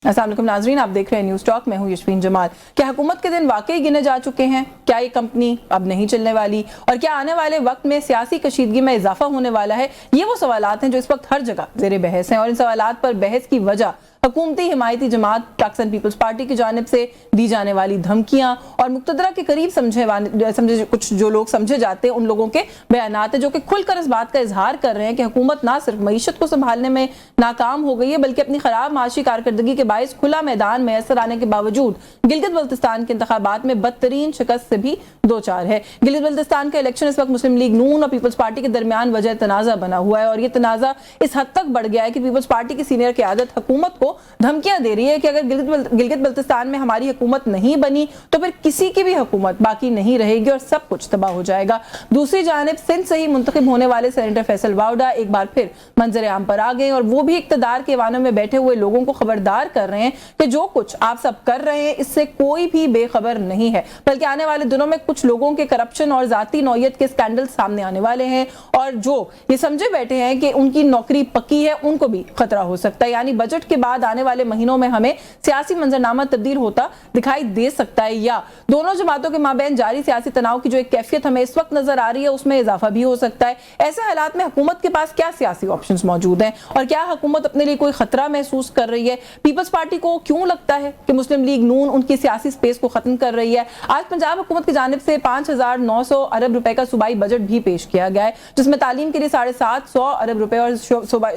अस्सलाम वालेकुम नाजरीन, आप देख रहे हैं न्यूज़ टॉक। मैं हूं यशवीन जमाल। क्या हुकूमत के दिन वाकई गिने जा चुके हैं? क्या ये कंपनी अब नहीं चलने वाली? और क्या आने वाले वक्त में सियासी कशीदगी में इजाफा होने वाला है? ये वो सवालात हैं जो इस वक्त हर जगह ज़ेरे बहस हैं, और इन सवालात पर बहस की वजह हुकूमती हिमायती जमात पाकिस्तान पीपल्स पार्टी की जानिब से दी जाने वाली धमकियां और मुक्तदरा के करीब समझे कुछ जो लोग समझे जाते हैं उन लोगों के बयानात है, जो कि खुलकर इस बात का इजहार कर रहे हैं कि हुकूमत ना सिर्फ मईशत को संभालने में नाकाम हो गई है, बल्कि अपनी खराब माशी कारकर्दगी के बायस खुला मैदान में असर आने के बावजूद गिलगित बल्तिस्तान के इंतखाबात में बदतरीन शिकस्त से भी दो चार है। गिलगित बल्तिस्तान का इलेक्शन इस वक्त मुस्लिम लीग नून और पीपल्स पार्टी के दरमियान वजह तनाज़ा बना हुआ है, और ये तनाज़ा इस हद तक बढ़ गया है कि पीपल्स पार्टी की सीनियर क़यादत हुकूमत को धमकियां दे रही है कि अगर गिलगित बल्तिस्तान में हमारी हुकूमत नहीं बनी तो फिर किसी की भी हुकूमत बाकी नहीं रहेगी और सब कुछ तबाह हो जाएगा। दूसरी जानिब सिंध से ही मुंतखब होने वाले सेनेटर फैसल वावडा एक बार फिर मंजर आम पर आ गए, और वो भी इक्तदार के वानों में बैठे हुए लोगों को खबरदार कर रहे हैं कि जो कुछ आप सब कर रहे हैं इससे कोई भी बेखबर नहीं है, बल्कि आने वाले दिनों में कुछ लोगों के करप्शन और जाती नौयत के स्कैंडल सामने आने वाले हैं, और जो ये समझे बैठे हैं कि उनकी नौकरी पक्की है उनको भी खतरा हो सकता है। यानी बजट के बाद आने वाले महीनों में हमें सियासी मंजरनामा तब्दील होता दिखाई दे सकता है, या दोनों जमातों के माबैन जारी सियासी तनाव की जो एक कैफियत हमें इस वक्त नजर आ रही है उसमें इजाफा भी हो सकता है। ऐसे हालात में हुकूमत के पास क्या सियासी ऑप्शंस मौजूद हैं, और क्या हुकूमत अपने लिए कोई खतरा महसूस कर रही है? पीपल्स पार्टी को क्यों लगता है कि मुस्लिम लीग नून उनकी सियासी स्पेस को खत्म कर रही है? आज पंजाब हुकूमत की जानिब से 5,900 अरब रुपए का सूबाई बजट भी पेश किया गया है, जिसमें तालीम के लिए 750 अरब रुपए और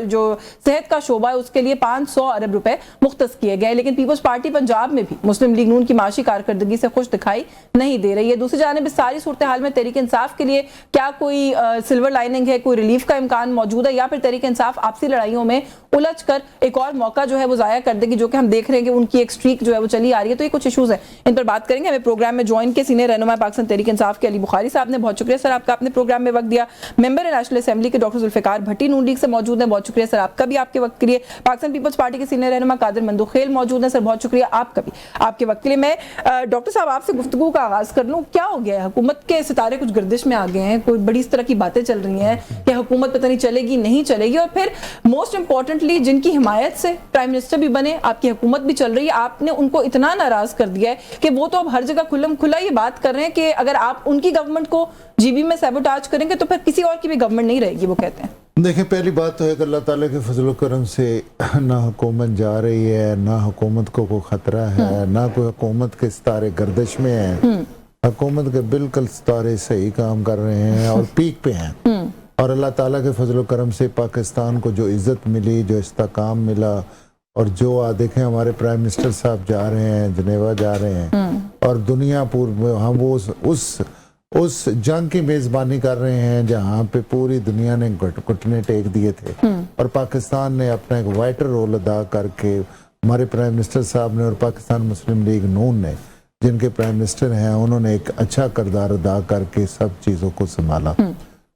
जो सेहत का शोबा है उसके लिए 500 अरब रुपए मुख्तस किए गए। लेकिन पीपल्स पार्टी पंजाब में भी मुस्लिम लीग नून की माशी कारकर्दगी से खुश दिखाई नहीं दे रही है। दूसरी जानिब इस सारी सूरत हाल में तहरीक इंसाफ के लिए क्या कोई सिल्वर लाइनिंग है, कोई रिलीफ का इम्कान मौजूद है, या फिर तहरीक इंसाफ आपसी लड़ाइयों में उलझ कर एक और मौका जो है वो जाया कर देगी, जो कि हम देख रहे हैं कि उनकी एक स्ट्रीक जो है वो चली आ रही है। तो ये कुछ इशूज है, इन पर बात करेंगे। हमें प्रोग्राम में ज्वाइन के सीनियर रहनुमा पाकिस्तान तहरीक इंसाफ के अली बुखारी साहब ने, बहुत शुक्रिया सर आपका, आपने प्रोग्राम में वक्त दिया। मेंबर नेशनल असेंबली के डॉक्टर जुल्फिकार भट्टी नून लीग से मौजूद है, बहुत शुक्रिया सर आपका भी आपके वक्त के लिए। पाकिस्तान पीपल्स पार्टी के सीनियर रहनुमा कादिर मंदुखेल मौजूद है, सर बहुत शुक्रिया आपका भी आपके वक्त के लिए। मैं डॉक्टर साहब आपसे गुफ्तगू का आगाज कर लूं, क्या हो गया है? हुकूमत के सितारे कुछ गर्दिश में आ गए हैं, कोई बड़ी इस तरह की बातें चल रही हैं कि हुकूमत पता नहीं चलेगी नहीं चलेगी, और फिर मोस्ट इंपॉर्टेंटली जिनकी हिमायत से प्राइम मिनिस्टर भी बने, आपकी हुकूमत भी चल रही है, आपने उनको इतना नाराज कर दिया है कि वो तो अब हर जगह खुल्लम खुला ये बात कर रहे हैं कि अगर आप उनकी गवर्नमेंट को जीबी में सैबोटाज करेंगे तो फिर किसी और की भी गवर्नमेंट नहीं रहेगी, वो कहते हैं। देखिए, पहली बात तो है कि अल्लाह ताला के फजल करम से ना हुकूमत जा रही है, ना हुकूमत को कोई खतरा है, ना कोई हुकूमत के सितारे गर्दिश में है। हुकूमत के बिल्कुल सितारे सही काम कर रहे हैं और पीक पे हैं, और अल्लाह ताला के फजल करम से पाकिस्तान को जो इज्जत मिली, जो इस्तेकाम मिला, और जो देखें हमारे प्राइम मिनिस्टर साहब जा रहे हैं, जनेवा जा रहे हैं, और दुनिया पूर्व हम वो उस जंग की मेज़बानी कर रहे हैं जहाँ पे पूरी दुनिया ने घुटने टेक दिए थे, और पाकिस्तान ने अपना एक वाइटल रोल अदा करके, हमारे प्राइम मिनिस्टर साहब ने और पाकिस्तान मुस्लिम लीग नून ने, जिनके प्राइम मिनिस्टर हैं, उन्होंने एक अच्छा किरदार अदा करके सब चीज़ों को संभाला।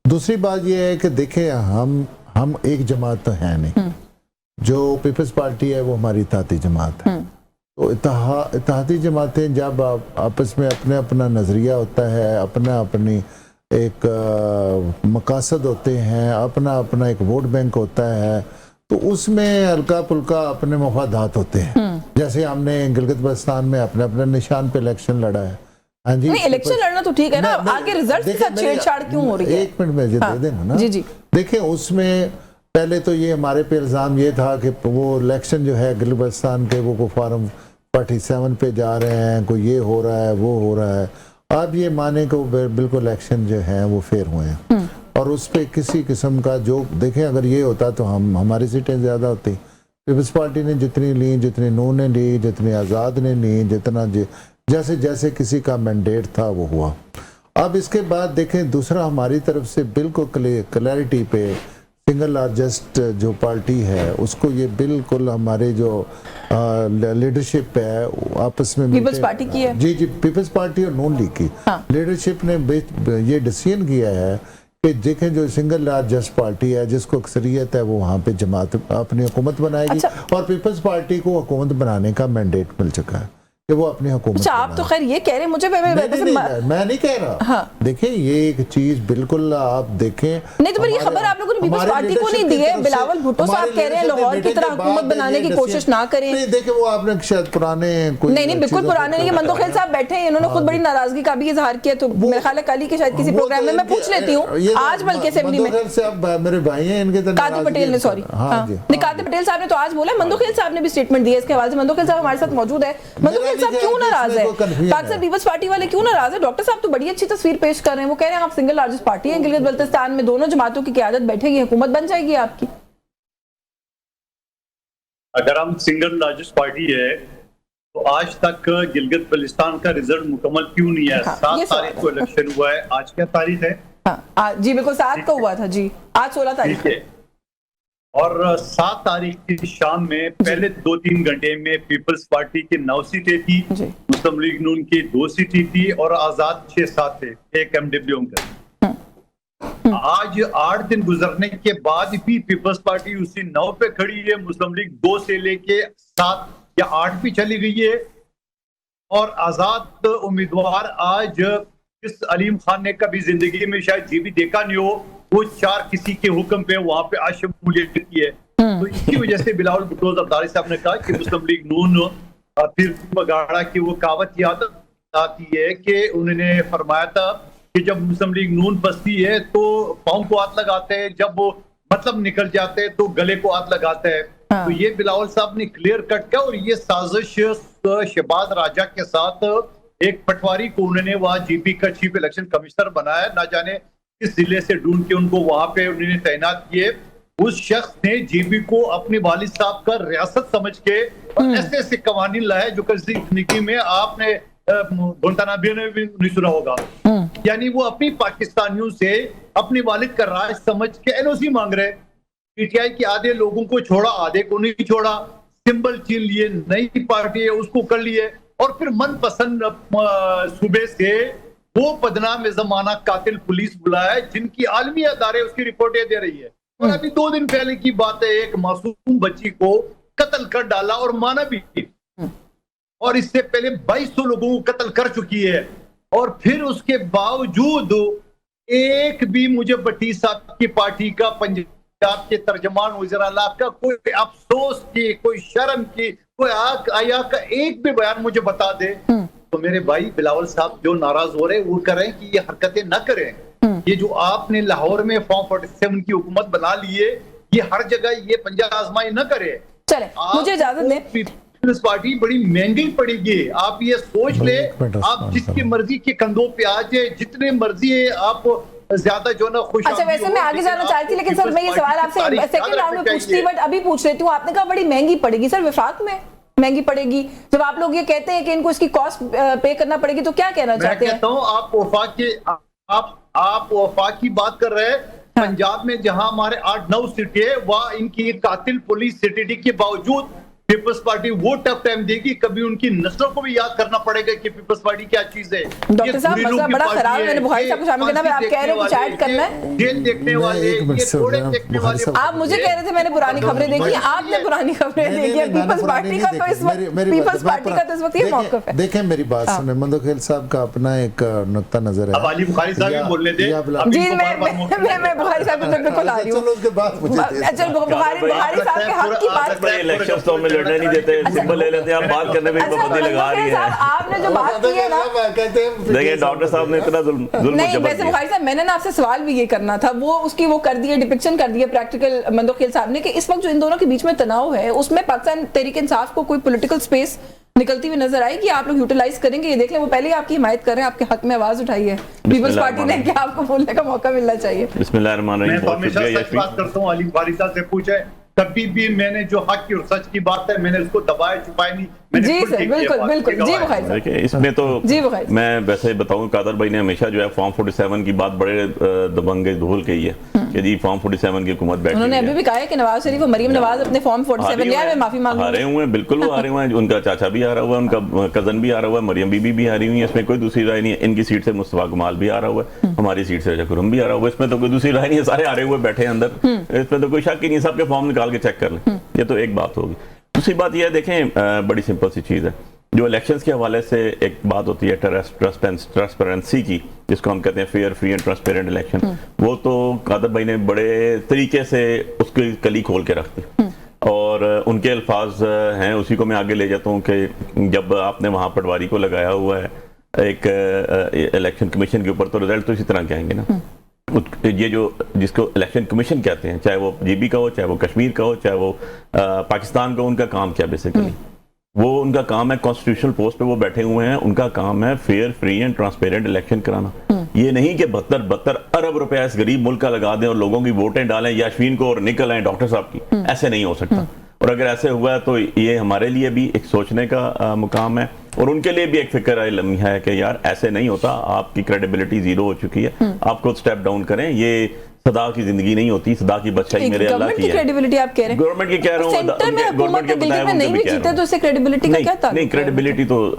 दूसरी बात यह है कि देखें, हम एक जमात तो है नहीं, जो पीपल्स पार्टी है वो हमारी इत्तेहादी जमात है। तो इत्तेहादी जमातें जब आपस में अपना नज़रिया होता है, अपनी एक मकासद होते हैं, अपना एक वोट बैंक होता है, तो उसमें हल्का पुल्का अपने मफादात होते हैं। जैसे हमने गिलगित बल्तिस्तान में अपने निशान पे इलेक्शन लड़ा है। हाँ जी, इलेक्शन लड़ना तो ठीक है ना, आगे रिजल्ट के साथ छेड़छाड़ क्यों हो रही है? एक मिनट में दे देना ना। जी जी, देखिए, उसमें पहले तो ये हमारे पे इल्ज़ाम ये था कि वो इलेक्शन जो है गिलगित बल्तिस्तान के वो फॉर्म 47 पे जा रहे हैं, कोई ये हो रहा है वो हो रहा है। अब ये माने को बिल्कुल इलेक्शन जो है वो फेयर हुए हैं, और उस पर किसी किस्म का जो देखें, अगर ये होता तो हमारी सीटें ज़्यादा होती। पीपल्स पार्टी ने जितनी ली, जितनी नून ने ली, जितनी आज़ाद ने ली, जितना जैसे जैसे किसी का मैंडेट था वो हुआ। अब इसके बाद देखें, दूसरा हमारी तरफ से बिल्कुल क्लैरिटी पे सिंगल लार्जेस्ट जो पार्टी है उसको ये बिल्कुल हमारे जो लीडरशिप है आपस में पीपल्स पार्टी की है। जी जी, पीपल्स पार्टी और नून लीग की लीडरशिप ने ये डिसीजन किया है कि देखें, जो सिंगल लार्जेस्ट पार्टी है जिसको अक्सरियत है वो वहाँ पे जमात अपनी हुकूमत बनाएगी। और पीपल्स पार्टी को हुकूमत बनाने का मैंडेट मिल चुका है। کہ وہ اپنی حکومت اچھا آپ تو خیر یہ کہہ رہے ہیں مجھے میں نہیں کہہ رہا. دیکھیں یہ ایک چیز بالکل آپ دیکھیں نہیں تو پھر یہ خبر آپ لوگوں نے پیپلز پارٹی کو نہیں دی ہے. بلاول بھٹو صاحب کہہ رہے ہیں لاہور کی طرح حکومت بنانے کی کوشش نہ کریں. دیکھیں وہ آپ نے شاید پرانے نہیں بالکل پرانے نہیں. مندوخیل صاحب بیٹھے ہیں, انہوں نے خود بڑی ناراضگی کا بھی اظہار کیا, تو میرے خیال ہے کل ہی کے شاید کسی پروگرام میں پوچھ لیتی ہوں آج بلکہ اسمبلی میں. مندوخیل صاحب میرے بھائی ہیں, ان کے قادر پٹیل نے سوری قادر پٹیل صاحب نے تو آج بولا. مندوخیل صاحب نے بھی اسٹیٹمنٹ دیا اس کے حوالے سے. مندوخیل صاحب ہمارے ساتھ موجود ہے. مندوخیل صاحب کیوں ناراض ہے پاکستان پیپلز پارٹی والے, کیوں ناراض ہے؟ ڈاکٹر صاحب تو بڑی اچھی تصویر پیش کر رہے ہیں. وہ کہہ رہے ہیں آپ سنگل لارجسٹ پارٹی ہیں گلگت بلتستان میں, دونوں جماعتوں کی قیادت بیٹھے گی, حکومت بن جائے گی آپ کی. اگر ہم سنگل لارجسٹ پارٹی ہے تو آج تک گلگت بلتستان کا رزلٹ مکمل کیوں نہیں ہے؟ 7 تاریخ کو الیکشن ہوا ہے. آج کیا تاریخ ہے؟ جی بالکل 7 کو ہوا تھا جی, آج 16 تاریخ ہے. اور 7 تاریخ کی شام میں پہلے 2-3 گھنٹے میں پیپلز پارٹی کی 9 سیٹیں تھی, مسلم لیگ نون کی 2 سیٹیں تھی, اور آزاد 6-7 تھے, ایک ایم ڈبلیو کا. آج 8 دن گزرنے کے بعد بھی پیپلز پارٹی اسی 9 پہ کھڑی ہے. مسلم لیگ 2 سے لے کے 7 یا 8 بھی چلی گئی ہے. اور آزاد امیدوار آج جس علیم خان نے کبھی زندگی میں شاید جی بھی دیکھا نہیں ہو, وہ 4 کسی کے حکم پہ وہاں پہ آج شمولیت کی ہے. تو اس کی وجہ سے بلاول بھٹو زرداری صاحب نے کہا کہ مسلم لیگ نون پھر بگاڑا کی وہ کہاوت یاد آتی ہے کہ انہوں نے فرمایا تھا کہ جب مسلم لیگ نون بستی ہے تو پاؤں کو ہاتھ لگاتے ہیں, جب وہ مطلب نکل جاتے ہیں تو گلے کو ہاتھ لگاتے ہیں. تو یہ بلاول صاحب نے کلیئر کٹ کیا, اور یہ سازش شہباز راجہ کے ساتھ ایک پٹواری کو انہوں نے وہاں جی پی کا چیف الیکشن کمشنر بنایا, نہ جانے کس ضلع سے ڈھونڈ کے ان کو وہاں پہ انہوں نے تعینات کیے. اس شخص نے جی بی کو اپنے والد صاحب کا ریاست سمجھ کے ایسے ایسے قوانین لائے جو کسی زندگی میں آپ نے گوانتانامو میں بھی نہیں سنا ہوگا. یعنی وہ اپنی پاکستانیوں سے اپنے والد کا راج سمجھ کے این او سی مانگ رہے. پی ٹی آئی کے آدھے لوگوں کو چھوڑا, آدھے کو نہیں چھوڑا, سمبل چین لیے, نئی پارٹی ہے اس کو کر لیے, اور پھر من پسند صوبے سے وہ بدنام زمانہ قاتل پولیس بلایا جن کی عالمی ادارے اس کی رپورٹیں دے رہی ہے. اور ابھی 2 دن پہلے کی بات ہے, ایک معصوم بچی کو قتل کر ڈالا اور مانا بھی, اور اس سے پہلے 2200 لوگوں کو قتل کر چکی ہے. اور پھر اس کے باوجود ایک بھی مجھے بٹی صاحب کی پارٹی کا پنجاب کے ترجمان وزیر اعلیٰ کا کوئی افسوس کی, کوئی شرم کی, کوئی آیا کا ایک بھی بیان مجھے بتا دے. تو میرے بھائی بلاول صاحب جو ناراض ہو رہے وہ کریں کہ یہ حرکتیں نہ کریں. یہ جو آپ نے لاہور میں فارم 47 کی حکومت بنا لیے, یہ ہر جگہ یہ پنجہ آزمائی نہ کرے. چلیں مجھے اجازت دیں. پیپلز پارٹی بڑی مہنگی پڑے گی. آپ یہ سوچ لیں, آپ جس کی مرضی کے کندھوں پہ آ جائے, جتنے مرضی ہے آپ زیادہ جو نا خوش. اچھا ویسے میں آگے جانا چاہتی تھی, لیکن سر میں یہ سوال آپ سے سیکنڈ راؤنڈ میں پوچھتی, بٹ ابھی پوچھ لیتی ہوں. آپ نے کہا بڑی مہنگی پڑے گی, سر وفاق میں مہنگی پڑے گی, جب آپ لوگ یہ کہتے ہیں کہ ان کو اس کی کاسٹ پے کرنا پڑے گی, تو کیا کہنا چاہتے ہیں؟ میں کہتا ہوں آپ وفاق کی بات کر رہے ہیں. پنجاب میں جہاں ہمارے 8-9 سیٹیں ہیں, وہاں ان کی قاتل پولیس سیٹی کے باوجود پیپلز پارٹی وہ ٹف ٹائم دے گی. کبھی ان کی نسلوں کو بھی یاد کرنا پڑے گا کہ پیپلز پارٹی کیا چیز ہے. ڈاکٹر صاحب مسئلہ بڑا خراب ہے, میں نے بخاری صاحب کو شامل کرنا, آپ کہہ رہے ہیں کچھ ایڈ کرنا ہے. جیل دیکھنے والے, یہ تھوڑے دیکھنے والے. آپ مجھے کہہ رہے تھے میں نے پرانی خبریں دیکھی, آپ نے پرانی خبریں دیکھی. پیپلز پارٹی کا تو اس وقت پیپلز پارٹی کا تو اس وقت یہ موقف ہے. دیکھیں میری بات سنیں, مندوخیل صاحب کا اپنا ایک نقطہ نظر ہے. اب علی بخاری صاحب بھی بولنے دیں. جی میں بخاری صاحب کو بالکل آ رہی ہوں. چلو اس کے بعد مجھے اچھا بخاری صاحب کے حق کی بات. الیکشن تو ہمیں لڑنے نہیں دیتے, سمبل لے لیتے ہیں, آپ بات کرنے میں پابندی لگا رہی ہیں. آپ نے جو بات کی ہے نا, دیکھیں ڈاکٹر صاحب نے اتنا ظلم نہیں, ویسے بخاری صاحب میں نے نا آپ سے سوال بھی یہ کرنا تھا, وہ اس کی وہ کر دی ہے, ڈپکشن کر دی ہے پریکٹیکل مندوخیل صاحب نے, کہ اس وقت جو ان دونوں کے بیچ میں تناؤ ہے اس میں پاکستان تحریک انصاف کو کوئی پولیٹیکل سپیس نکلتی ہوئی نظر آئے گی, آپ لوگ یوٹیلائز کریں گے؟ یہ دیکھ لیں وہ پہلے ہی آپ کی حمایت کر رہے ہیں, آپ کے حق میں آواز اٹھائی ہے پیپلز پارٹی نے کہ آپ کو بولنے کا موقع ملنا چاہیے. بسم اللہ الرحمن الرحیم. میں ہمیشہ سچ بات کرتا ہوں. علی بخاری صاحب سے پوچھے, کبھی بھی میں نے جو حق کی اور سچ کی بات ہے میں نے اس کو دبائے چھپائے نہیں. جی سر بالکل. جی بخاری دیکھیں اس میں تو میں ویسے بتاؤں, قادر بھائی نے ہمیشہ جو ہے فارم 47 کی بات بڑے دبنگے دھول کہی ہے کہ جی فارم 47 کی حکومت بیٹھی ہے. انہوں نے ابھی بھی کہا ہے کہ نواز شریف اور مریم نواز اپنے فارم 47 لیا ہے, میں معافی مانگوں گا. آ رہے ہوئے ہیں, بالکل وہ آ رہے ہوئے ہیں, ان کا چاچا بھی آ رہا ہوا ہے, ان کا کزن بھی آ رہا ہوا ہے, مریم بی بی بھی آ رہی ہوئی ہیں, اس میں کوئی دوسری رائے نہیں ہے. ان کی سیٹ سے مصطفیٰ کمال بھی آ رہا ہوا ہے, ہماری سیٹ سے رجا کرم بھی آ رہا ہوا ہے, اس میں تو کوئی دوسری رائے نہیں ہے, سارے آ رہے ہوئے بیٹھے ہیں اندر, اس میں تو کوئی شک ہی نہیں, سب کے فارم نکال کے چیک کر لیں. یہ تو ایک بات ہوگی. دوسری بات یہ ہے, دیکھیں بڑی سمپل سی چیز ہے, जो इलेक्शंस के हवाले से एक बात होती है ट्रांसपेरेंसी की, जिसको हम कहते हैं fair, free and transparent election, वो तो कादर भाई ने बड़े तरीके से उसकी कली खोल के रख दी और उनके अल्फाज हैं, उसी को मैं आगे ले जाता हूँ कि जब आपने वहाँ पटवारी को लगाया हुआ है एक इलेक्शन कमीशन के ऊपर, तो रिजल्ट तो इसी तरह के आएंगे ना। ये जो जिसको इलेक्शन कमीशन कहते हैं, चाहे वो GB का हो, चाहे वो कश्मीर का हो, चाहे वो पाकिस्तान का, उनका काम क्या बेसिकली, वो उनका काम है कॉन्स्टिट्यूशनल पोस्ट पे वो बैठे हुए हैं, उनका काम है fair, free and transparent election कराना। ये नहीं कि 72 अरब रुपया इस गरीब मुल्क का लगा दें और लोगों की वोटें डालें याश्वीन को और निकल आए डॉक्टर साहब की, ऐसे नहीं हो सकता। और अगर ऐसे हुआ है तो ये हमारे लिए भी एक सोचने का मुकाम है और उनके लिए भी एक फिक्र लम्हा है कि यार ऐसे नहीं होता, आपकी क्रेडिबिलिटी जीरो हो चुकी है, आप खुद स्टेप डाउन करें। ये सदा की जिंदगी नहीं होती, सदा की बदशाही मेरे अल्लाह की है। क्रेडिबिलिटी आप कह रहे हैं, गवर्नमेंट की कह रहा हूं, सेंटर में हुकूमत के गिल्ड में नहीं भी जीते तो उससे क्रेडिबिलिटी का क्या ताल्लुक? नहीं, क्रेडिबिलिटी तो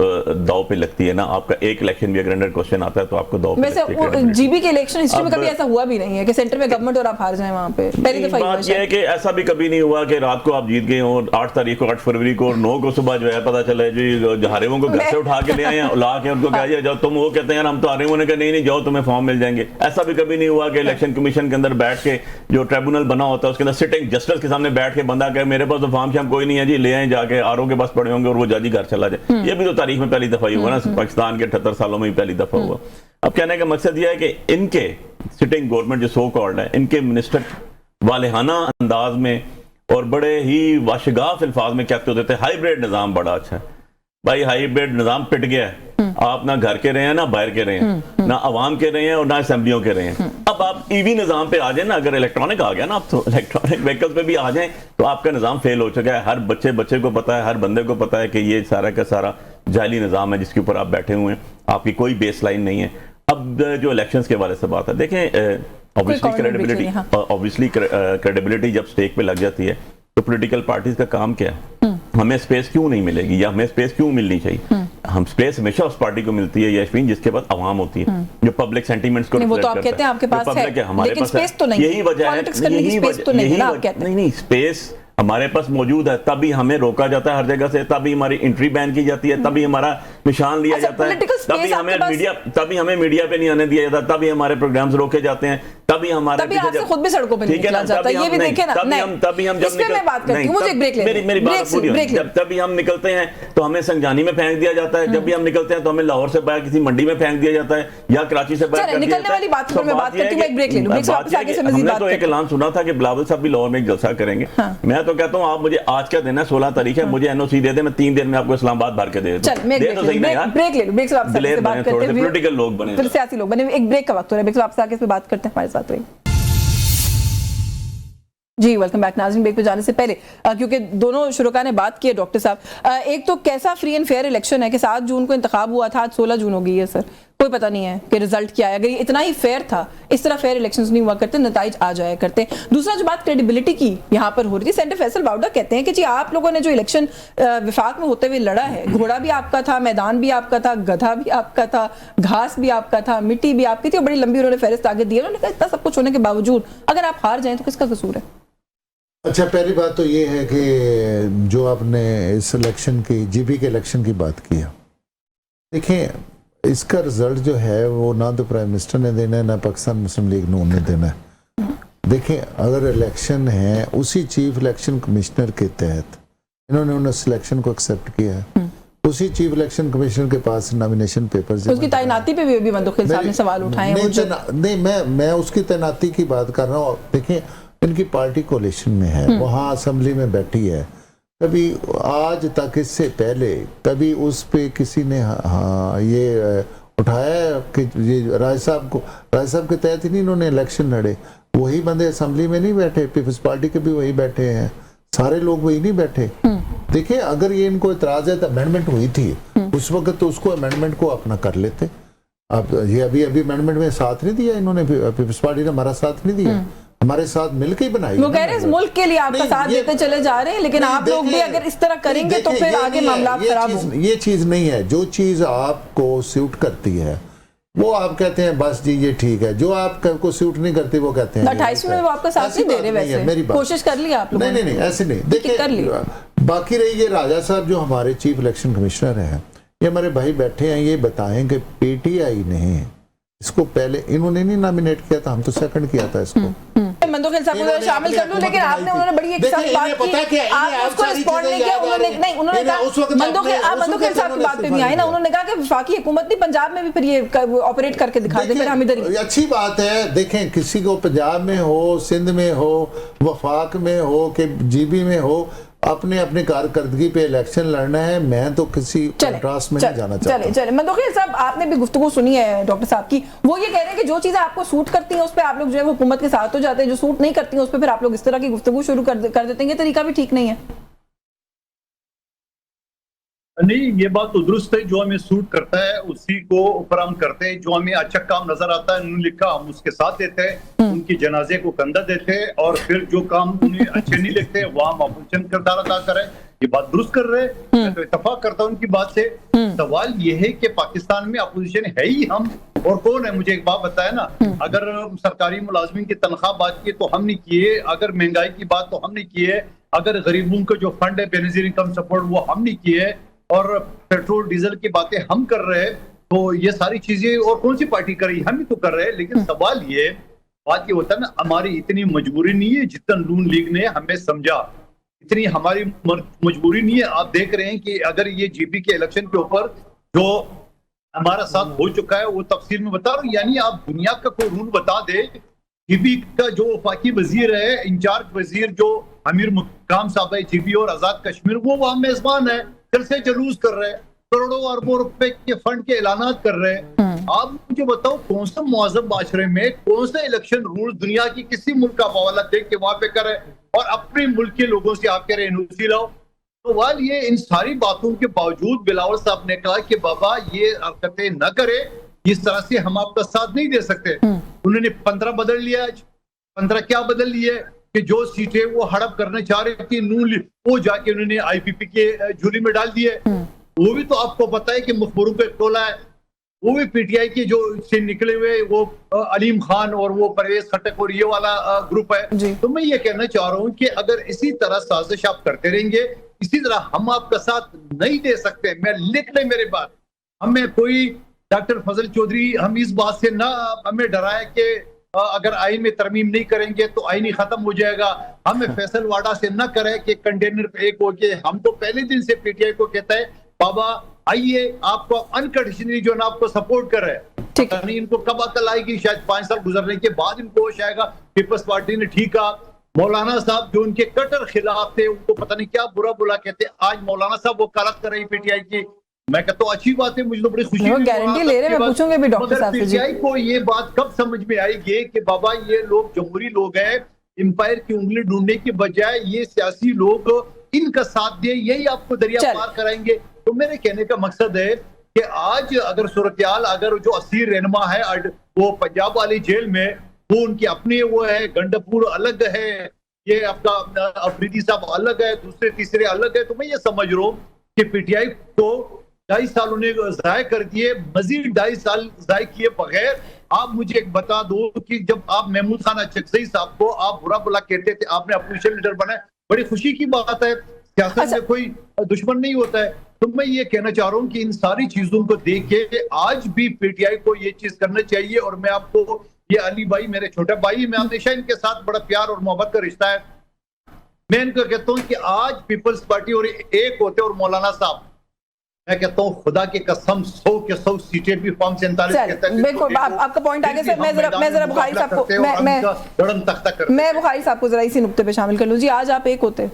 दाव पे लगती है ना। आपका एक इलेक्शन भी अगर अंडर क्वेश्चन आता है तो आपको दाव पे लगती है। वैसे GB के इलेक्शन हिस्ट्री में कभी ऐसा हुआ भी नहीं है कि सेंटर में गवर्नमेंट और आप हार जाएं वहां पे, पहली दफा बात यह है कि ऐसा भी कभी नहीं हुआ कि रात को आप जीत गए हो, 8 तारीख को, 8 फरवरी को, 9 को सुबह जो है पता चला जी हारे हुए को घर से उठा के ले आए, ला के उनको कहा जाओ तुम, वो कहते हैं यार हम तो हारे हुए, उन्होंने कहा नहीं जाओ तुम्हें फॉर्म मिल जाएंगे। ऐसा भी कभी नहीं हुआ कि इलेक्शन कमीशन के अंदर बैठ के जो ट्रिब्यूनल बना होता है उसके अंदर सिटिंग जस्टिस के सामने बैठ के बंदा कहे मेरे पास तो फॉर्म शाम कोई नहीं है जी, ले आए जाके RO के पास पड़े होंगे और वो जज ही घर चला जाए। ये भी तो तारीख में पहली दफा ही हुआ ना, पाकिस्तान के 78 सालों में ही पहली दफा हुआ। अब कहने का मकसद यह है कि इनके सिटिंग गवर्नमेंट जो सो कॉल्ड है, इनके मिनिस्टर वालेहाना अंदाज में और बड़े ही वाशगाफ अल्फाज में कहते होते थे हाइब्रिड निजाम बड़ा अच्छा है। भाई हाइब्रिड निजाम पिट गया है, आप ना घर के रहे हैं ना बाहर के रहे हैं, ना अवाम के रहे हैं और ना असेंबलियों के रहे हैं। अब आप EV निजाम पे आ जाए ना, अगर इलेक्ट्रॉनिक आ गया ना, आप तो इलेक्ट्रॉनिक व्हीकल्स पे भी आ जाए तो आपका निजाम फेल हो चुका है। हर बच्चे को पता है, हर बंदे को पता है कि ये सारा का सारा जाली निजाम है जिसके ऊपर आप बैठे हुए हैं, आपकी कोई बेस लाइन नहीं है। अब जो इलेक्शंस के हवाले से बात है, देखें ऑब्वियसली क्रेडिबिलिटी जब स्टेक पे लग जाती है तो पॉलिटिकल पार्टीज का काम क्या है, हमें स्पेस क्यों नहीं मिलेगी या हमें स्पेस क्यों मिलनी चाहिए? हम स्पेस हमेशा उस पार्टी को मिलती है यास्मीन जिसके पास आवाम होती है, जो पब्लिक सेंटीमेंट्स को वो तो आप कहते हैं आपके पास है, हमारे लेकिन पास स्पेस तो नहीं, यही वजह है, नहीं स्पेस हमारे पास मौजूद है, तभी हमें रोका जाता है हर जगह से, तभी हमारी एंट्री बैन की जाती है, तभी हमारा निशान लिया जाता है, तभी हमें मीडिया पे नहीं आने दिया जाता, तभी हमारे प्रोग्राम्स रोके जाते हैं, तभी हमारे पीछे खुद भी सड़कों पे निकला जाता है। ये भी देखें ना, तभी हम जब तभी हम निकलते हैं तो हमें संजानी में फेंक दिया जाता है, जब भी हम निकलते हैं तो हमें लाहौर से बाहर किसी मंडी में फेंक दिया जाता है या कराची से बाहर निकलने वाली बात पर मैं बात करती हूं, मैं एक ब्रेक ले लूं, ब्रेक से वापस आगे से मजीद बात। तो एक ऐलान सुना था कि बिलावल साहब भी लाहौर में एक जलसा करेंगे। मैं तो कहता हूं आप मुझे आज का दिन है 16 तारीख है, मुझे NOC दे दे, मैं 3 दिन में आपको इस्लामाबाद भर के दे दूं। चल मैं ब्रेक ले लूं, ब्रेक से वापस आके बात करते हैं। पॉलिटिकल लोग बने, फिर सियासी लोग बने, एक ब्रेक का वक्त हो रहा है, ब्रेक से वापस आके इस पे बात करते हैं। हमारे साथ रहिए जी, वेलकम बैक। नाज़रीन, ब्रेक पे जाने से पहले क्योंकि दोनों शुरुका ने बात की है डॉक्टर साहब, एक तो कैसा फ्री एंड फेयर इलेक्शन है कि 7 जून को इंतखाब हुआ था, आज 16 जून हो गई है सर, कोई पता नहीं है कि रिजल्ट क्या है। अगर ये इतना ही फेयर था, इस तरह फेयर इलेक्शंस नहीं हुआ करते, नताइज आ जाया करते। दूसरा जो बात क्रेडिबिलिटी की यहाँ पर हो रही थी, सेंटर फैसल बाउडा कहते हैं कि जी आप लोगों ने जो इलेक्शन विफाक में होते हुए लड़ा है, घोड़ा भी आपका था, मैदान भी आपका था, गधा भी आपका था, घास भी आपका था, मिट्टी भी आपकी थी, और बड़ी लंबी उन्होंने फहरिस्त आगे दी। उन्होंने कहा इतना सब कुछ होने के बावजूद अगर आप हार जाएं तो किसका कसूर है? अच्छा, पहली बात तो ये है कि जो आपने इस इलेक्शन की GB के इलेक्शन की बात की है, देखें इसका रिजल्ट जो है वो ना तो प्राइम मिनिस्टर ने देना है ना पाकिस्तान मुस्लिम लीग नून ने देना है। देखें अगर इलेक्शन है उसी चीफ इलेक्शन कमिश्नर के तहत इन्होंने उन सिलेक्शन को एक्सेप्ट किया है, उसी चीफ इलेक्शन कमिश्नर के पास नॉमिनेशन पेपर्स, उसकी तैनाती पे भी बंदूक साहब ने सवाल उठाए हैं। नहीं, मैं उसकी तैनाती की बात कर रहा हूँ। देखें इनकी पार्टी कोलिशन में है, वहाँ असेंबली में बैठी है, कभी आज तक इससे पहले कभी उस पे किसी ने ये उठाया कि ये राय साहब के तहत ही नहीं इन्होंने इलेक्शन लड़े, वही बंदे असेंबली में नहीं बैठे, पीपल्स पार्टी के भी वही बैठे हैं, सारे लोग वही नहीं बैठे। देखिए अगर ये इनको इतराज है तो अमेंडमेंट हुई थी उस वक्त, तो उसको अमेंडमेंट को अपना कर लेते। अब ये अभी अमेंडमेंट में साथ नहीं दिया इन्होंने, पीपल्स पार्टी ने हमारा साथ नहीं दिया, हमारे साथ मिलकर ही बनाई। वो कह रहे हैं इस मुल्क के लिए आपका साथ देते चले जा रहे हैं, लेकिन आप लोग भी अगर इस तरह करेंगे तो फिर आगे मामला खराब होंगे। ये चीज नहीं है, जो चीज आपको सूट करती है वो आप कहते हैं बस जी ये ठीक है, जो आपको सूट नहीं करती वो कहते हैं 28 में वो आपका साथ नहीं दे रहे। वैसे मेरी कोशिश कर ली आप लोगों ने? नहीं ऐसे नहीं। देखिए बाकी रही ये राजा साहब जो हमारे चीफ इलेक्शन कमिश्नर हैं, ये हमारे भाई बैठे हैं, ये बताएं कि पीटीआई ने इसको पहले इन्होंने नहीं नॉमिनेट किया था, हम तो सेकंड किया था इसको। मंदोखिल साहब को शामिल कर लूं, लेकिन आपने उन्होंने बड़ी एक साथ बात की, आपने उसको रिस्पॉन्ड नहीं किया। उन्होंने नहीं, उन्होंने कहा मंदोखिल साहब की बात पे भी आए ना, उन्होंने कहा कि वफाकी हुकूमत नहीं, पंजाब में भी फिर ये ऑपरेट करके दिखा दे, फिर हम इधर ही। अच्छी बात है, देखें किसी को पंजाब में हो, सिंध में हो, वफाक में हो कि जीबी में हो, अपने अपने कारकर्दगी पे इलेक्शन लड़ना है। मैं तो किसी कंट्रास्ट में नहीं जाना चाहता। चले मंदोखिल साहब, आपने भी गुफ्तगू सुनी है डॉक्टर साहब की, वो ये कह रहे हैं कि जो चीजें आपको सूट करती हैं उस पर आप लोग जो है वो हुकूमत के साथ हो जाते हैं, जो सूट नहीं करती हैं उस पर फिर आप लोग इस तरह की गुफ्तगू शुरू कर देते हैं। ये तरीका भी ठीक नहीं है। नहीं, ये बात तो दुरुस्त है, जो हमें सूट करता है उसी को ऊपर हम करते हैं, जो हमें अच्छा काम नजर आता है उन्होंने लिखा हम उसके साथ देते हैं, उनकी जनाजे को कंधा देते हैं, और फिर जो काम उन्हें अच्छे नहीं लगते वहां हम अपोजिशन किरदार अदा करें। ये बात दुरुस्त कर रहे हैं, मैं तो इत्तेफाक करता हूँ उनकी बात से। सवाल ये है कि पाकिस्तान में अपोजिशन है ही हम, और कौन है? मुझे एक बात बताया ना, अगर सरकारी मुलाजमीन की तनख्वाह बात की तो हम नहीं किए, अगर महंगाई की बात तो हम नहीं किए, अगर गरीबों का जो फंड है बेनजीर इनकम सपोर्ट वो हम नहीं किए, और पेट्रोल डीजल की बातें हम कर रहे हैं, तो ये सारी चीजें और कौन सी पार्टी कर रही, हम ही तो कर रहे हैं। लेकिन सवाल ये बात ये होता है ना, हमारी इतनी मजबूरी नहीं है जितना नून लीग ने हमें समझा, इतनी हमारी मजबूरी नहीं है। आप देख रहे हैं कि अगर ये जीपी के इलेक्शन के ऊपर जो हमारा साथ हो चुका है वो तफसील में बता रहा हूँ, यानी आप दुनिया का कोई रूल बता दे, जीपी का जो वफाकी वजीर है, इंचार्ज वजीर जो अमीर मुकाम साहब है जीपी और आजाद कश्मीर, वो वहां मेजबान है, फिर से जलूस कर रहे हैं, करोड़ों अरबों रुपए के फंड के ऐलानात कर रहे हैं। आप मुझे बताओ कौन सा मुआज़्ज़म माशरे में कौन सा इलेक्शन रूल दुनिया की किसी मुल्क का हवाला देख के वहां पे करे, और अपने मुल्क के लोगों से आप कह रहे हैं एनओसी लाओ। तो वाल ये इन सारी बातों के बावजूद बिलावल साहब ने कहा कि बाबा ये हरकतें न करे, इस तरह से हम आपका साथ नहीं दे सकते। उन्होंने 15 बदल लिया, आज 15 क्या बदल लिए कि जो सीटें वो हड़प करने चाह रही थी नून, वो जाके उन्होंने आईपीपी के झोली में डाल दिए। वो भी तो आपको पता है कि मुखबरों पे टोला है, वो भी पीटीआई के जो से निकले हुए वो अलीम खान और वो परवेज खटक और ये वाला ग्रुप है। तो मैं ये कहना चाह रहा हूँ कि अगर इसी तरह साजिश आप करते रहेंगे, इसी तरह हम आपका साथ नहीं दे सकते। मैं लिख ले मेरे बात, हमें कोई डॉक्टर फजल चौधरी हम इस बात से ना हमें डराए कि अगर आईन में तरमीम नहीं करेंगे तो आईन ही खत्म हो जाएगा। हमें फैसल वाडा से न करे कि कंटेनर पे एक हो के, हम तो पहले दिन से पीटीआई को कहता है बाबा आइए, आपको अनकंडीशनली जो ना आपको सपोर्ट कर रहे हैं। नहीं इनको कब अकल आएगी, शायद 5 साल गुजरने के बाद इनको होश आएगा। पीपल्स पार्टी ने ठीक कहा, मौलाना साहब जो उनके कट्टर खिलाफ थे उनको पता नहीं क्या बुरा बुला कहते, आज मौलाना साहब वकालत कर रही पीटीआई की। मैं कहता हूँ अच्छी बात है, मुझे तो बड़ी खुशी है। गारंटी ले रहे, मैं पूछूंगा भी डॉक्टर साहब से। पीटीआई को ये बात कब समझ में आएगी कि बाबा ये लोग जमहूरी लोग हैं, एम्पायर की उंगली ढूंढने की बजाय ये सियासी लोग इनका साथ दे, यही आपको दरिया पार कराएंगे। तो मेरे कहने का मकसद है कि आज अगर सूरत-ए-हाल, अगर जो असीर रहनुमा है वो पंजाब वाली जेल में, वो उनकी अपनी वो है, गंडपुर अलग है, ये आपका अफरीदी साहब अलग है, दूसरे तीसरे अलग है। तो मैं ये समझ रहा हूँ कि पीटीआई को 2.5 साल उन्हें ज़ाय कर दिए, मजीद 2.5 साल ज़ाय किए बगैर। आप मुझे एक बता दो कि जब आप महमूद खान अचकज़ई साहब को आप बुरा बुला कहते थे, आपने अपोजिशन लीडर बनाए, बड़ी खुशी की बात है, सियासत में कोई दुश्मन नहीं होता है। तो मैं ये कहना चाह रहा हूँ कि इन सारी चीजों को देख के आज भी पीटीआई को ये चीज करना चाहिए। और मैं आपको, ये अली भाई मेरे छोटे भाई, मैं हमेशा इनके साथ बड़ा प्यार और मोहब्बत का रिश्ता है। मैं इनको कहता हूँ कि आज पीपल्स पार्टी और एक होते और मौलाना साहब, मैं कहता हूँ खुदा की कसम 100 के 100 सीटें भी फॉर्म 47 कहता है। बिल्कुल, आपका पॉइंट आगे से मैं जरा बुखारी साहब को मैं बुखारी साहब को जरा इसी नुक्ते पे शामिल कर लूं। जी, आज आप एक होते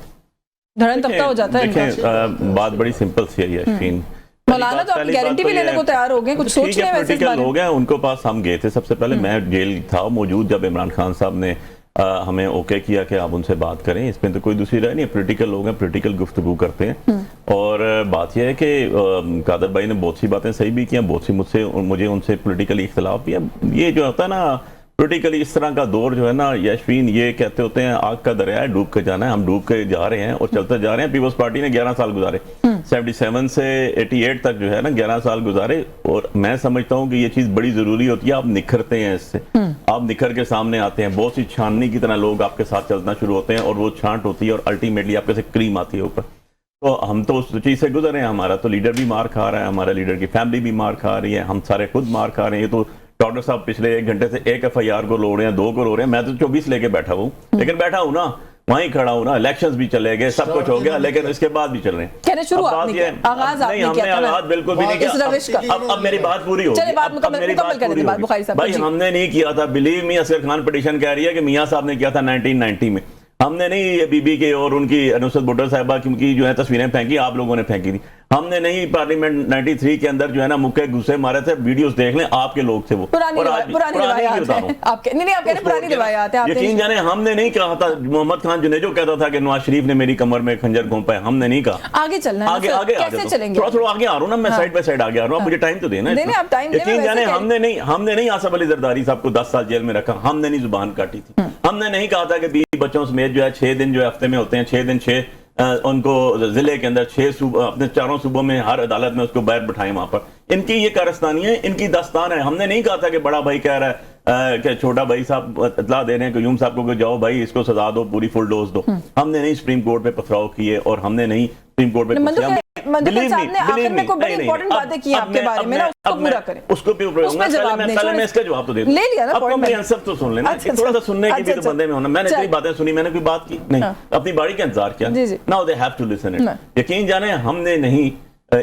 धड़न तख्ता हो जाता है। बात बड़ी सिंपल सी है यशीन, मौलाना तो अपनी गारंटी भी लेने को तैयार हो गए, कुछ सोच रहे हैं वैसे इस बारे में। लोग हैं उनको पास हम गए थे, सबसे पहले मैं जेल था मौजूद जब इमरान खान साहब ने हमें ओके किया कि आप उनसे बात करें। इसमें तो कोई दूसरी राय नहीं है, पॉलिटिकल लोग हैं, पॉलिटिकल गुफ्तगू करते हैं। और बात यह है कि कादर भाई ने बहुत सी बातें सही भी की हैं, बहुत सी मुझे उनसे पॉलिटिकली इख्तलाफ भी है। ये जो होता है ना पॉलिटिकली इस तरह का दौर जो है ना यशवीन, ये कहते होते हैं आग का दरिया है, डूब के जाना है, हम डूब के जा रहे हैं और चलते जा रहे हैं। पीपल्स पार्टी ने 11 साल गुजारे, 77 से 88 तक जो है ना 11 साल गुजारे। और मैं समझता हूँ कि ये चीज बड़ी जरूरी होती है। आप निखरते हैं इससे, आप निखर के सामने आते हैं, बहुत सी छाननी की तरह लोग आपके साथ चलना शुरू होते हैं और वो छांट होती है और अल्टीमेटली आपके से क्रीम आती है ऊपर। تو ہم تو اس چیز سے گزرے ہیں. ہمارا تو لیڈر بھی مار کھا رہا ہے, ہمارا لیڈر کی فیملی بھی مار کھا رہی ہے, ہم سارے خود مار کھا رہے ہیں. یہ تو ڈاکٹر صاحب پچھلے 1 گھنٹے سے 1 FIR کو لو رہے ہیں, 2 کو لو رہے ہیں. میں تو 24 لے کے بیٹھا ہوں, لیکن بیٹھا ہوں نا, وہیں کھڑا ہوں نا. الیکشنز بھی چلے گئے, سب کچھ ہو گیا, لیکن اس کے بعد بھی چل رہے ہیں. کہنے شروع آپ نے کیا, آغاز آپ نے کیا تھا. نہیں, ہم نے آغاز بالکل بھی نہیں کیا. اب میری بات پوری ہوگی. چلے بات مکمل کرنے دیں بات بخاری صاحب. بھائی ہم نے نہیں کیا تھا, believe me. Asghar Khan petition کہہ رہی ہے کہ میاں صاحب نے کیا تھا 1990 میں. ہم نے نہیں یہ بی بی کے اور ان کی نصرت بھٹو صاحبہ کی جو ہے تصویریں پھینکی, آپ لوگوں نے پھینکی تھی. ہم نے نہیں پارلیمنٹ 93 کے اندر جو ہے نا مکے گھسے مارے تھے, ویڈیوز دیکھ لیں, آپ کے لوگ تھے وہ. پرانی روایات ہیں آپ کے, نہیں آپ کہہ رہے پرانی روایات ہیں. یقین جانے ہم نے نہیں کہا تھا. محمد خان جنیجو کہتا تھا کہ نواز شریف نے میری کمر میں خنجر گھونپا ہے, ہم نے نہیں کہا. آگے چلنا ہے, آگے کیسے چلیں گے؟ تھوڑا آگے آ رہا ہوں نا, میں سائڈ بائی سائڈ آگے آ رہا ہوں, مجھے ٹائم تو دینا ہے. یقین جانے ہم نے نہیں آصف علی زرداری صاحب کو 10 سال جیل میں رکھا, ہم نے نہیں زبان کاٹی تھی. ہم نے نہیں کہا تھا کہ 20 بچوں سمیت جو ہے 6 دن جو ہے ہفتے میں ہوتے ہیں, 6 دن 6 ان کو ضلع کے اندر 6 اپنے 4 صوبوں میں ہر عدالت میں اس کو باہر بٹھائیں وہاں پر. ان کی یہ کارستانی ہے, ان کی داستان ہے. ہم نے نہیں کہا تھا کہ بڑا بھائی کہہ رہا ہے کہ چھوٹا بھائی صاحب اطلاع دے رہے ہیں قیوم صاحب کو کہ جاؤ بھائی اس کو سزا دو, پوری فل ڈوز دو. ہم نے نہیں سپریم کورٹ پہ پتھراؤ کیے, اور ہم نے نہیں سپریم کورٹ پہ اس کو بھی پہلے میں اس کا جواب تو دے دوں. اب سب تو سن لینا, تھوڑا سا سننے کی بھی تو بندے میں ہونا. میں نے اتنی باتیں سنی, میں نے کوئی بات کی نہیں, اپنی باری کا انتظار کیا. Now they have to listen it. یقین جانے ہم نے نہیں,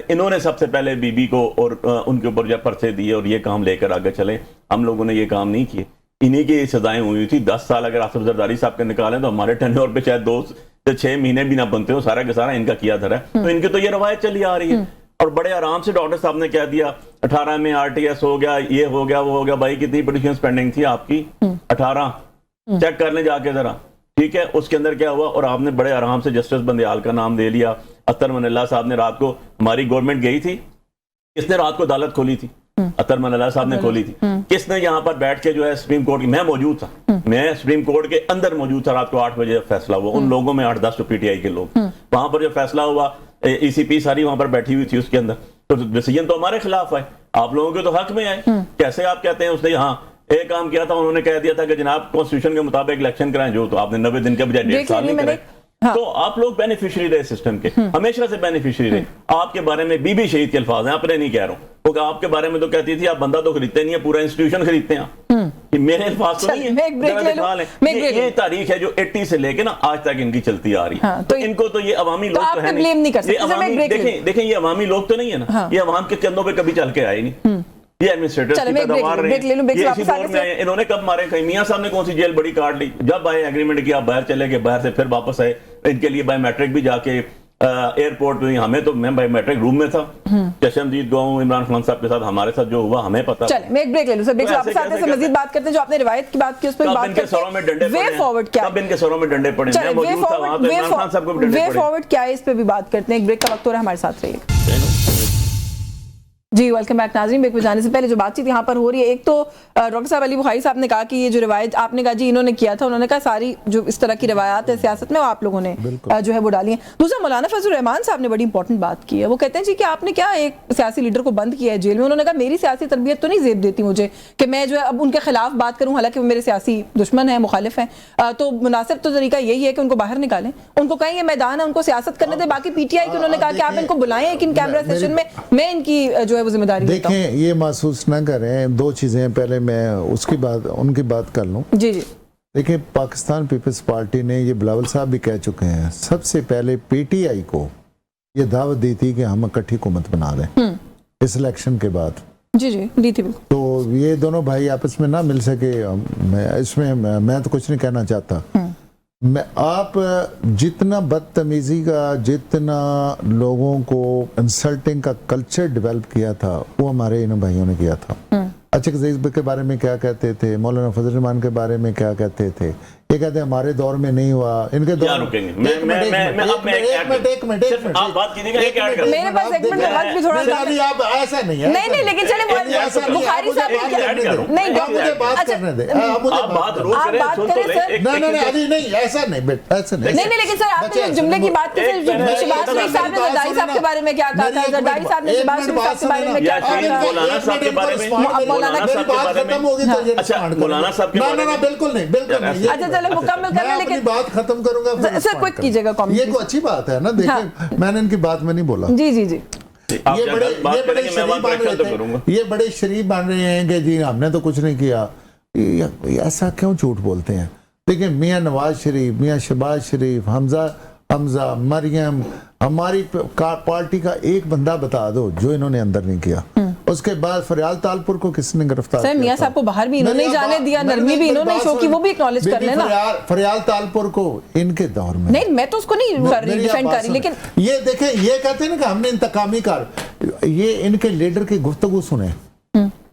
انہوں نے سب سے پہلے بی بی کو اور ان کے اوپر جو پرچے دیے اور یہ کام لے کر آگے چلے. ہم لوگوں نے یہ کام نہیں کیے. انہی کی سزائیں ہوئی تھی. 10 سال اگر آصف زرداری صاحب کے نکالیں تو ہمارے ٹینیور پہ شاید 2 سے 6 مہینے بھی نہ بنتے ہو. سارا کا سارا ان کا کیا تھا. تو ان کی تو یہ روایت چلی آ رہی ہے, اور بڑے آرام سے ڈاکٹر صاحب نے کہہ دیا 18 میں RTS ہو گیا, یہ ہو گیا, وہ ہو گیا. بھائی کتنی پٹیشنز پینڈنگ تھی آپ کی؟ 18. چیک کر لیں جا کے ذرا, ٹھیک ہے. اس کے اندر کیا ہوا, اور آپ نے بڑے آرام سے جسٹس بندیال کا نام دے لیا. اطہر من اللہ صاحب نے رات کو, ہماری گورنمنٹ گئی تھی, کس نے رات کو عدالت کھولی تھی؟ اطہر من اللہ صاحب نے کھولی تھی. کس نے یہاں پر بیٹھ کے جو ہے سپریم کورٹ کی, میں موجود تھا, میں سپریم کورٹ کے اندر موجود تھا. رات کو 8 بجے فیصلہ ہوا. ان لوگوں میں 8-10 PTI کے لوگ وہاں پر جو فیصلہ ہوا, ECP ساری وہاں پر بیٹھی ہوئی تھی اس کے اندر. تو ڈیسیژن تو ہمارے خلاف آئے, آپ لوگوں کے تو حق میں آئے. کیسے آپ کہتے ہیں اس نے یہاں ایک کام کیا تھا, انہوں نے کہہ دیا تھا کہ جناب کانسٹیٹیوشن کے مطابق الیکشن کرائیں, جو تو آپ نے 90 دن کے بجائے 1.5 سال نہیں کرائے. تو آپ لوگ بینیفیشری رہے سسٹم کے, ہمیشہ سے بینیفیشری رہے. آپ کے بارے میں بی بی شہید کے الفاظ ہیں, اپنے نہیں کہہ رہا ہوں, کیونکہ آپ کے بارے میں تو کہتی تھی آپ بندہ تو خریدتے نہیں ہیں, پورا انسٹیٹیوشن خریدتے ہیں. میرے الفاظ تو نہیں ہے. یہ تاریخ ہے جو 80 سے لے کے نا آج تک ان کی چلتی آ رہی ہے. تو ان کو تو یہ عوامی لوگ تو ہے نہیں. دیکھیں یہ عوامی لوگ تو نہیں ہے نا, یہ عوام کے کندھوں پہ کبھی چل کے آئے نہیں. یہ ایڈمنسٹریٹر کی پیداوار رہے ہیں. یہ اسی دور میں انہوں نے کب مارے, کہیں میاں صاحب نے کون سی جیل بڑی کاٹ لی, جب آئے ایگریمنٹ کیا, باہر چلے گئے, باہر سے پھر واپس آئے. ان کے لیے بایو میٹرک بھی جا کے ایئرپورٹ پہ, ہمیں تو میں بایو میٹرک روم میں تھا. چشمدید گاؤں عمران خان صاحب کے ساتھ ہمارے ساتھ جو ہوا ہمیں پتا. چلیں میں ایک بریک لے لوں سر, بریک واپس آتے ہیں مزید بات کرتے ہیں. جو آپ نے روایت کی بات کی اس پہ بات کرتے ہیں. وے فارورڈ کیا ہے, ان کے سروں میں ڈنڈے پڑے, میں موجود تھا وہاں, تو عمران خان صاحب کو بھی ڈنڈے پڑے. وے فارورڈ کیا ہے اس پہ بھی بات کرتے ہیں. ایک بریک کا وقت ہو رہا ہے, ہمارے ساتھ رہیے. جی ویلکم بیک ناظرین. بریک پہ جانے سے پہلے جو بات چیت یہاں پر ہو رہی ہے, ایک تو ڈاکٹر صاحب علی بخاری صاحب نے کہا کہ یہ جو روایت آپ نے کہا جی انہوں نے کیا تھا, انہوں نے کہا ساری جو اس طرح کی روایات ہے سیاست میں وہ آپ لوگوں نے جو ہے وہ ڈالی ہیں. دوسرا مولانا فضل الرحمان صاحب نے بڑی امپورٹنٹ بات کی ہے. وہ کہتے ہیں جی کہ آپ نے کیا ایک سیاسی لیڈر کو بند کیا ہے جیل میں. انہوں نے کہا میری سیاسی تربیت تو نہیں زیب دیتی مجھے کہ میں جو ہے اب ان کے خلاف بات کروں, حالانکہ وہ میرے سیاسی دشمن ہیں, مخالف ہیں. تو مناسب تو طریقہ یہی ہے کہ ان کو باہر نکالیں, ان کو کہیں یہ میدان ہے, ان کو سیاست کرنے دیں. باقی PTI کی انہوں نے کہا کہ آپ ان کو بلائیں ایک ان کیمرہ سیشن میں ان کی جو ہے وہ ذمہ داری لیتا ہوں. یہ محسوس نہ کریں. 2 چیزیں, پہلے میں اس کی بات, ان کی بات کر لوں. جی جی دیکھیں, پاکستان پیپلز پارٹی نے, یہ بلاول صاحب بھی کہہ چکے ہیں, سب سے پہلے PTI کو یہ دعوت دی تھی کہ ہم اکٹھی حکومت بنا لیں اس الیکشن کے بعد. جی جی دی تھی بالکل. تو یہ دونوں بھائی آپس میں نہ مل سکے. اس میں تو کچھ نہیں کہنا چاہتا. آپ جتنا بدتمیزی کا, جتنا لوگوں کو انسلٹنگ کا کلچر ڈیولپ کیا تھا, وہ ہمارے ان بھائیوں نے کیا تھا. اچھا عزیز کے بارے میں کیا کہتے تھے, مولانا فضل الرحمان کے بارے میں کیا کہتے تھے, یہ کہتے ہیں ہمارے دور میں نہیں ہوا, ان کے دور میں. آپ بات کیجیے گا, ایک ایڈ کر میرے پاس ایک منٹ کا وقت بھی تھوڑا سا آپ ایسا نہیں ہے. نہیں لیکن چلیں بخاری صاحب نہیں مجھے بات کرنے دیں. آپ بات روز کریں, نہیں ایسا نہیں بیٹا, ایسا نہیں. نہیں لیکن سر آپ نے جملے کی بات کی, شہباز شریف صاحب نے زرداری صاحب کے بارے میں کیا کہا تھا, زرداری صاحب نے شہباز شریف صاحب کے بارے میں کیا کہا تھا, مولانا صاحب کے بارے میں, مولانا صاحب کے بارے میں. اچھا مولانا صاحب کے بارے میں بالکل نہیں, بالکل نہیں. پہلے مکمل کر لیں, میں اپنی لیکن بات ختم کروں گا پھر سر کوئک کیجیے گا. یہ کوئی اچھی بات ہے نا, دیکھیں میں نے ان کی بات میں نہیں بولا. جی جی جی, یہ بڑے شریف بن رہے ہیں کہ جی ہم نے تو کچھ نہیں کیا. ایسا کیوں جھوٹ بولتے ہیں؟ دیکھیں میاں نواز شریف, میاں شہباز شریف, حمزہ, مریم, ہماری پارٹی کا ایک بندہ بتا دو جو انہوں نے اندر نہیں کیا. اس کے بعد فریال تالپور کو کس نے گرفتار کیا؟ سر میاں صاحب کو باہر بھی انہوں نے جانے دیا, نرمی بھی انہوں نے شو کی, وہ بھی اکنالج کر لیں نا. فریال تالپور کو ان کے دور میں نہیں, میں تو اس کو نہیں کر رہی, ڈیفینڈ کر رہی, لیکن یہ دیکھیں, یہ کہتے ہیں نا کہ ہم نے انتقامی یہ ان کے لیڈر کی گفتگو سنیں,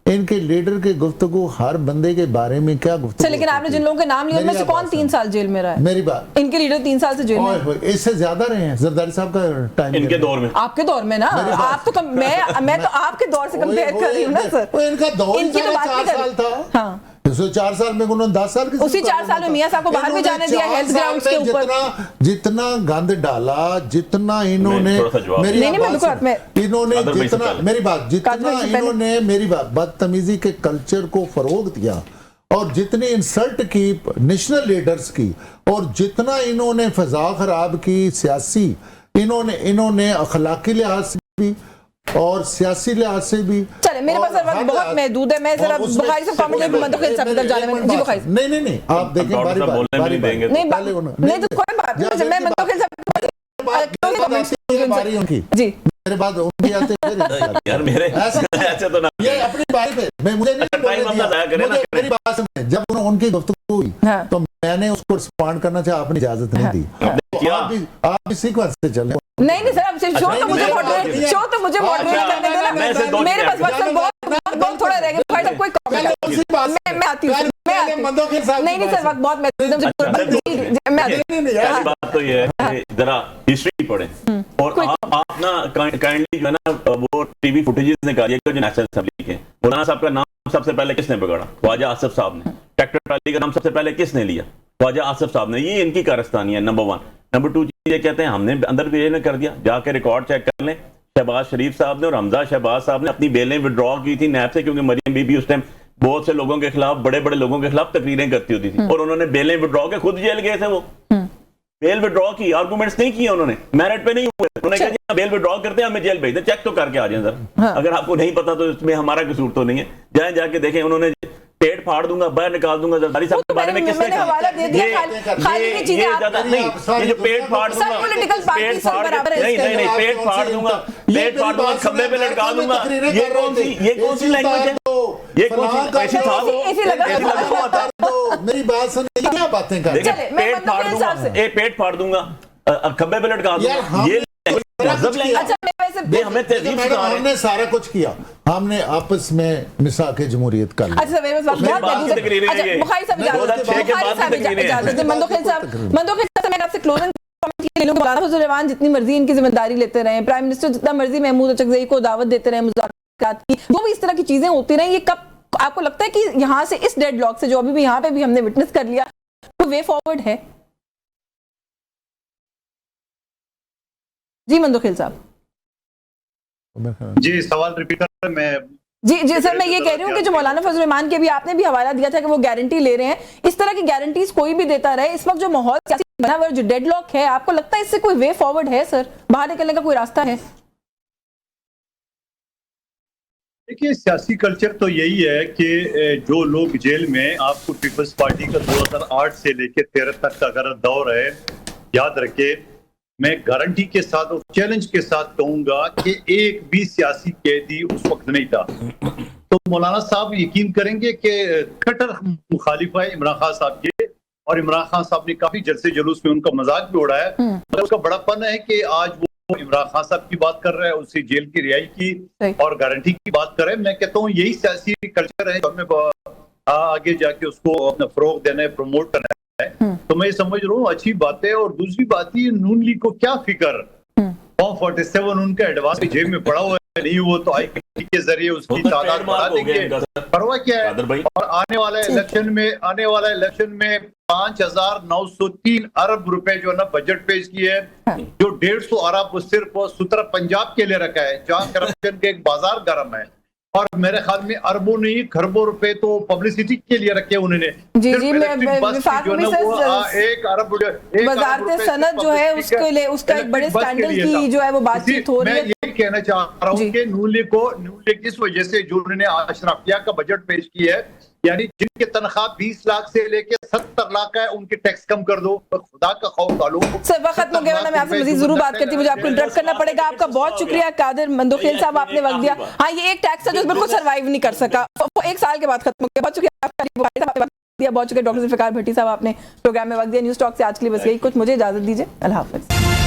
ان کے لیڈر کی گفتگو ہر بندے کے بارے میں کیا گفتگو. سر لیکن آپ نے جن لوگوں کے نام لیے ان میں سے کون 3 سال جیل میں رہا ہے؟ میری بات, ان کے لیڈر 3 سال سے جیل میں, اس سے زیادہ رہے ہیں زرداری صاحب کا ٹائم ان کے دور میں. آپ کے دور میں نا, آپ تو میں تو آپ کے دور سے کمپیئر کر رہی ہوں نا سر. ان کا دور ان کی تو بات 4 سال تھا. ہاں, 4 سال میں انہوں نے 10 سال کی, اسی 4 سال میں میاں صاحب کو باہر بھی جانے دیا ہیلتھ گراؤنڈز کے اوپر. جتنا گند ڈالا, جتنا انہوں نے میری بات بدتمیزی کے کلچر کو فروغ دیا, اور جتنی انسلٹ کی نیشنل لیڈرز کی, اور جتنا انہوں نے فضا خراب کی سیاسی, انہوں نے اخلاقی لحاظ سے بھی اور سیاسی لحاظ سے بھی. چلے میرے پاس وقت بہت محدود ہے, میں ذرا بخاری صاحب کامنٹ لے منتقل صاحب ادھر جانے میں. جی بخاری صاحب. نہیں آپ دیکھیں باری میں منتقل صاحب جی میرے بعد یار میرے ایسے تو نہ یہ اپنی باری پہ مجھے نہیں, جب ان کی گفتگو ہوئی تو میں نے اس کو رسپونڈ کرنا چاہا, آپ نے اجازت نہیں دی. آپ بھی سیکوینس سے چلیں. نہیں سر, اب شو تو مجھے ماڈریٹ کرنے دو نا, میرے پاس وقت بہت تھوڑا رہ گیا. بھائی صاحب کوئی میں آتی ہوں, نہیں سر وقت بہت پہلی بات تو یہ ہے کہ ذرا ہسٹری پڑھیں, اور آپ نا کائنڈلی جو ہے نا وہ ٹی وی فوٹیجز نکالیے جو نیشنل اسمبلی کے. مولانا صاحب کا نام سب سے پہلے کس نے بگاڑا؟ خواجہ آصف صاحب نے. ٹریکٹر ٹرالی کا نام سب سے پہلے کس نے لیا؟ خواجہ آصف صاحب نے. یہ ان کی کارستانی ہے نمبر 1. نمبر 2 یہ کہتے ہیں ہم نے اندر بھی یہ کر دیا, جا کے ریکارڈ چیک کر لیں. شہباز شریف صاحب نے اور حمزہ شہباز صاحب نے اپنی بیلیں وڈرا کی تھی نیب سے, کیونکہ مریم بی بی اس ٹائم بہت سے لوگوں کے خلاف, بڑے لوگوں کے خلاف تقریریں کرتی ہوتی تھی, اور انہوں نے بیلیں وڈرا کے خود جیل گئے تھے. وہ بیل وڈرا کی, آرگومنٹس نہیں کیے انہوں نے, میرٹ پہ نہیں ہوئے. انہوں نے کہا بیل وڈرا کرتے ہیں, ہمیں جیل بھیج دیں, چیک تو کر کے آ جائیں سر. اگر آپ کو نہیں پتا تو اس میں ہمارا قصور تو نہیں ہے, جائیں جا کے دیکھیں. انہوں نے پیٹ پھاڑ دوں گا, باہر نکال دوں گا. زرداری صاحب کے بارے میں کس نے کہا؟ یہ جو پیٹ پھاڑ دوں گا, پیٹ پھاڑ دوں گا, کھمبے پہ لٹکا دوں گا, یہ کون سی لینگویج ہے؟ یہ کون سی ایسی تھا وہ میری بات سنیں, کیا باتیں کر رہے ہیں؟ پیٹ پھاڑ دوں گا, پیٹ پھاڑ دوں گا, کھمبے پہ لٹکا دوں گا. یہ ہم نے سارا کچھ کیا, ہم نے آپس میں مساق جمہوریت کر لی. جتنی مرضی ان کی ذمہ داری لیتے رہے, پرائم منسٹر جتنا مرضی محمود اچکزئی کو دعوت دیتے رہے مذاکرات کی, جو بھی اس طرح کی چیزیں ہوتی رہیں, یہ کب آپ کو لگتا ہے کہ یہاں سے اس ڈیڈ لاک سے جو ابھی بھی یہاں پہ بھی ہم نے وٹنس کر لیا, وہ وے فارورڈ ہے؟ جی مندوخیل صاحب. جی سوال ریپیٹ کر میں. جی سر, میں یہ کہہ رہی ہوں کہ جو مولانا فضل الرحمان کے بھی آپ نے بھی حوالہ دیا تھا کہ وہ گارنٹی لے رہے ہیں, اس طرح کی گارنٹیز کوئی بھی دیتا رہے. اس وقت جو ماحول سیاسی بنا ہوا ہے, جو ڈیڈ لاک ہے, آپ کو لگتا ہے اس سے کوئی وے فارورڈ ہے سر, باہر نکلنے کا کوئی راستہ ہے؟ دیکھیے سیاسی کلچر تو یہی ہے کہ جو لوگ جیل میں, آپ کو پیپلز پارٹی کا 2008 سے لے کے 13 تک کا اگر دور ہے, یاد رکھے میں گارنٹی کے ساتھ اور چیلنج کے ساتھ کہوں گا کہ ایک بھی سیاسی قیدی اس وقت نہیں تھا. تو مولانا صاحب یقین کریں گے کہ کٹر مخالف ہے عمران خان صاحب کے, اور عمران خان صاحب نے کافی جلسے جلوس میں ان کا مذاق بھی اڑایا. اس کا بڑا پن ہے کہ آج وہ عمران خان صاحب کی بات کر رہے ہیں, اس سے جیل کی رہائی کی اور گارنٹی کی بات کر رہے ہیں. میں کہتا ہوں یہی سیاسی کلچر ہے, ہمیں آگے جا کے اس کو اپنا فروغ دینا ہے, پروموٹ کرنا ہے. تو میں یہ سمجھ رہا ہوں اچھی بات ہے. اور دوسری بات یہ, نون لیگ کو کیا فکر, فارم 47 ان کا ایڈوانس جیب میں پڑا ہوا ہے, نہیں وہ تو آئی پی کے ذریعے اس کی تعداد بڑھا دیں گے, پرواہ کیا ہے. اور آنے والا الیکشن میں 5,903 ارب روپے جو ہے نا بجٹ پیش کیے ہیں, جو 150 ارب صرف سترہ پنجاب کے لیے رکھا ہے, جہاں کرپشن کے ایک بازار گرم ہے. और मेरे ख्याल में अरबों नहीं खरबों रुपए तो पब्लिसिटी के लिए रखे उन्होंने। जी सिर्फ जी, इलेक्ट्रिक बस की विफाक जो है में ना वो सर एक अरब वजारत रुपए सनत जो है उसके लिए उसका एक बड़े स्कैंडल की जो है वो बातचीत हो रही है। मैं ये कहना चाह रहा हूँ कि नून लीग इस वजह से जो उन्होंने अशराफिया का बजट पेश किया है, यानी जिनकी तनख्वाह 20 लाख से लेके 70 लाख है, उनके टैक्स कम कर दो, खुदा का खौफ डालो। सर वक्त खत्म हो गया, वरना मैं आपसे मजीद जरूर बात करती, मुझे आपको इंटरप्ट करना पड़ेगा। आपका बहुत शुक्रिया कादिर मंदोखेल साहब, आपने वक्त दिया। हाँ, ये एक टैक्स है जो बिल्कुल सर्वाइव नहीं कर सका, वो 1 साल के बाद खत्म हो गया। बहुत शुक्रिया आपका, बहुत शुक्रिया डॉक्टर जुल्फिकार भट्टी साहब, आपने प्रोग्राम में वक्त दिया। न्यूज़ टॉक से आज के लिए बस यही कुछ, मुझे इजाजत दीजिए, अल्लाह हाफिज।